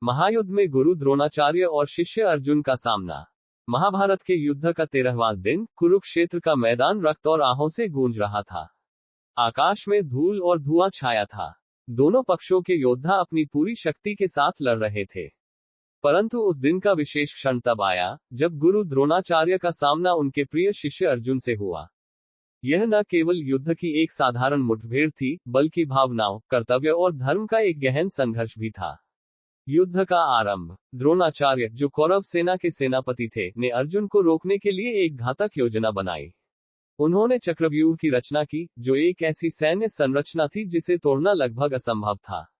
महायुद्ध में गुरु द्रोणाचार्य और शिष्य अर्जुन का सामना। महाभारत के युद्ध का 13वां दिन, कुरुक्षेत्र का मैदान रक्त और आहों से गूंज रहा था। आकाश में धूल और धुआं छाया था। दोनों पक्षों के योद्धा अपनी पूरी शक्ति के साथ लड़ रहे थे। परंतु उस दिन का विशेष क्षण तब आया, जब गुरु द्रोणाचार्य का सामना उनके प्रिय शिष्य अर्जुन से हुआ। यह न केवल युद्ध की एक साधारण मुठभेड़ थी, बल्कि भावनाओं, कर्तव्य और धर्म का एक गहन संघर्ष भी था। युद्ध का आरंभ। द्रोणाचार्य, जो कौरव सेना के सेनापति थे, ने अर्जुन को रोकने के लिए एक घातक योजना बनाई। उन्होंने चक्रव्यूह की रचना की, जो एक ऐसी सैन्य संरचना थी जिसे तोड़ना लगभग असंभव था।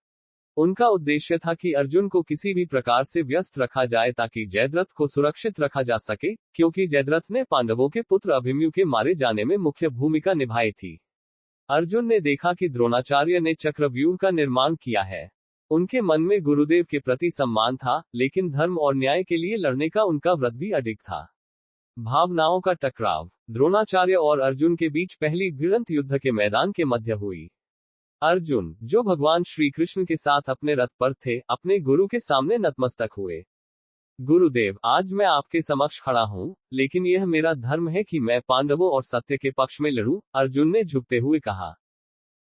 उनका उद्देश्य था कि अर्जुन को किसी भी प्रकार से व्यस्त रखा जाए ताकि जयद्रथ को सुरक्षित रखा जा सके, क्योंकि जयद्रथ ने पांडवों के पुत्र अभिमन्यु के मारे जाने में मुख्य भूमिका निभाई थी। अर्जुन ने देखा कि द्रोणाचार्य ने चक्रव्यूह का निर्माण किया है। उनके मन में गुरुदेव के प्रति सम्मान था, लेकिन धर्म और न्याय के लिए लड़ने का उनका व्रत भी अडिग था। भावनाओं का टकराव। द्रोणाचार्य और अर्जुन के बीच पहली भिड़ंत युद्ध के मैदान के मध्य हुई। अर्जुन, जो भगवान श्री कृष्ण के साथ अपने रथ पर थे, अपने गुरु के सामने नतमस्तक हुए। गुरुदेव, आज मैं आपके समक्ष खड़ा हूँ, लेकिन यह मेरा धर्म है कि मैं पांडवों और सत्य के पक्ष में लड़ूं, अर्जुन ने झुकते हुए कहा।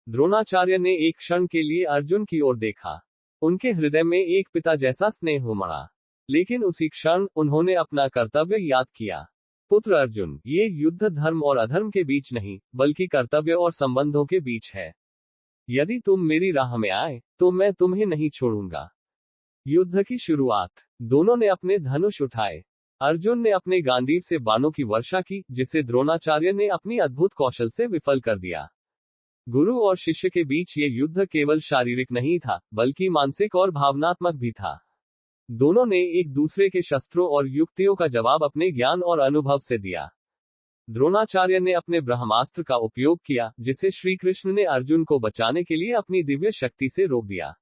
द्रोणाचार्य ने एक क्षण के लिए अर्जुन की ओर देखा। उनके हृदय में एक पिता जैसा स्नेह उमड़ा। लेकिन उसी क्षण उन्होंने अपना कर्तव्य याद किया। पुत्र अर्जुन, ये युद्ध धर्म और अधर्म के बीच नहीं, बल्कि कर्तव्य और संबंधों के बीच है। यदि तुम मेरी राह में आए, तो मैं तुम्हें नहीं छोड़ूंगा। युद्ध की शुरुआत। दोनों ने अपने धनुष उठाए। अर्जुन ने अपने गांडीव से बाणों की वर्षा की, जिसे द्रोणाचार्य ने अपनी अद्भुत कौशल से विफल कर दिया। गुरु और शिष्य के बीच ये युद्ध केवल शारीरिक नहीं था, बल्कि मानसिक और भावनात्मक भी था। दोनों ने एक दूसरे के शस्त्रों और युक्तियों का जवाब अपने ज्ञान और अनुभव से दिया। द्रोणाचार्य ने अपने ब्रह्मास्त्र का उपयोग किया, जिसे श्री कृष्ण ने अर्जुन को बचाने के लिए अपनी दिव्य शक्ति से रोक दिया।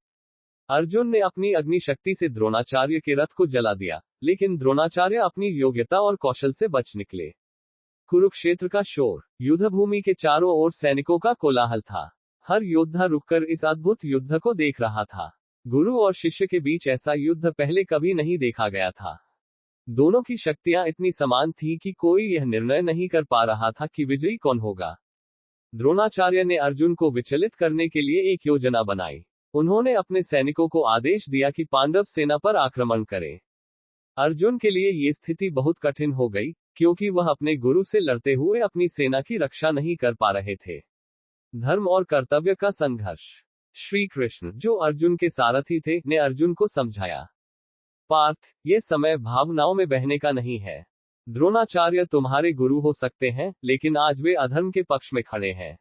अर्जुन ने अपनी अग्नि शक्ति से द्रोणाचार्य के रथ को जला दिया, लेकिन द्रोणाचार्य अपनी योग्यता और कौशल से बच निकले। कुरुक्षेत्र का शोर। युद्धभूमि के चारों ओर सैनिकों का कोलाहल था। हर योद्धा रुककर इस अद्भुत युद्ध को देख रहा था। गुरु और शिष्य के बीच ऐसा युद्ध पहले कभी नहीं देखा गया था। दोनों की शक्तियां इतनी समान थीं कि कोई यह निर्णय नहीं कर पा रहा था कि विजयी कौन होगा। द्रोणाचार्य ने अर्जुन को विचलित करने के लिए एक योजना बनाई। उन्होंने अपने सैनिकों को आदेश दिया कि पांडव सेना पर आक्रमण करें। अर्जुन के लिए ये स्थिति बहुत कठिन हो गई, क्योंकि वह अपने गुरु से लड़ते हुए अपनी सेना की रक्षा नहीं कर पा रहे थे। धर्म और कर्तव्य का संघर्ष। श्री कृष्ण, जो अर्जुन के सारथी थे, ने अर्जुन को समझाया, पार्थ, ये समय भावनाओं में बहने का नहीं है। द्रोणाचार्य तुम्हारे गुरु हो सकते हैं, लेकिन आज वे अधर्म के पक्ष में खड़े हैं।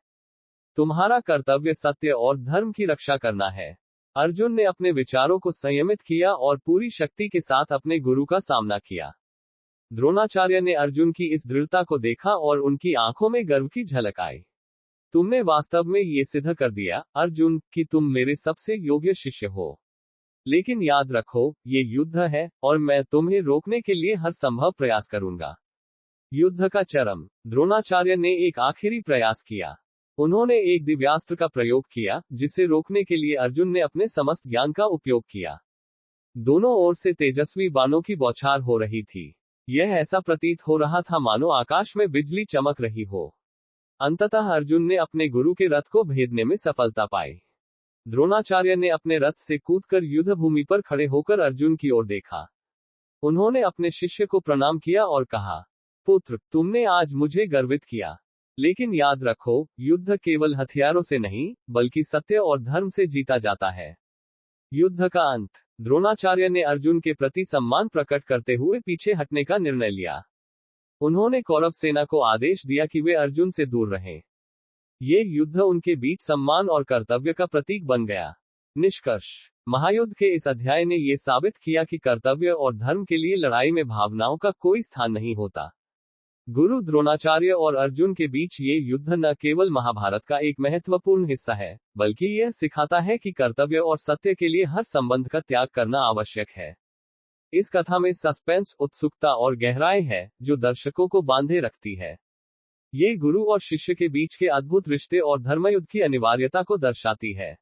तुम्हारा कर्तव्य सत्य और धर्म की रक्षा करना है। अर्जुन ने अपने विचारों को संयमित किया और पूरी शक्ति के साथ अपने गुरु का सामना किया। द्रोणाचार्य ने अर्जुन की इस दृढ़ता को देखा और उनकी आंखों में गर्व की झलक आई। तुमने वास्तव में ये सिद्ध कर दिया, अर्जुन, कि तुम मेरे सबसे योग्य शिष्य हो। लेकिन याद रखो, ये युद्ध है, और मैं तुम्हें रोकने के लिए हर संभव प्रयास करूंगा। युद्ध का चरम। द्रोणाचार्य ने एक आखिरी प्रयास किया। उन्होंने एक दिव्यास्त्र का प्रयोग किया, जिसे रोकने के लिए अर्जुन ने अपने समस्त ज्ञान का उपयोग किया। दोनों ओर से तेजस्वी बाणों की बौछार हो रही थी। यह ऐसा प्रतीत हो रहा था मानो आकाश में बिजली चमक रही हो। अंततः अर्जुन ने अपने गुरु के रथ को भेदने में सफलता पाई। द्रोणाचार्य ने अपने रथ से कूदकर युद्धभूमि पर खड़े होकर अर्जुन की ओर देखा। उन्होंने अपने शिष्य को प्रणाम किया और कहा, पुत्र, तुमने आज मुझे गर्वित किया। लेकिन याद रखो, युद्ध केवल हथियारों से नहीं, बल्कि सत्य और धर्म से जीता जाता है। युद्ध का अंत। द्रोणाचार्य ने अर्जुन के प्रति सम्मान प्रकट करते हुए पीछे हटने का निर्णय लिया। उन्होंने कौरव सेना को आदेश दिया कि वे अर्जुन से दूर रहें। ये युद्ध उनके बीच सम्मान और कर्तव्य का प्रतीक बन गया। निष्कर्ष। महायुद्ध के इस अध्याय ने ये साबित किया कि कर्तव्य और धर्म के लिए लड़ाई में भावनाओं का कोई स्थान नहीं होता। गुरु द्रोणाचार्य और अर्जुन के बीच ये युद्ध न केवल महाभारत का एक महत्वपूर्ण हिस्सा है, बल्कि यह सिखाता है कि कर्तव्य और सत्य के लिए हर संबंध का त्याग करना आवश्यक है। इस कथा में सस्पेंस, उत्सुकता और गहराई है, जो दर्शकों को बांधे रखती है। ये गुरु और शिष्य के बीच के अद्भुत रिश्ते और धर्मयुद्ध की अनिवार्यता को दर्शाती है।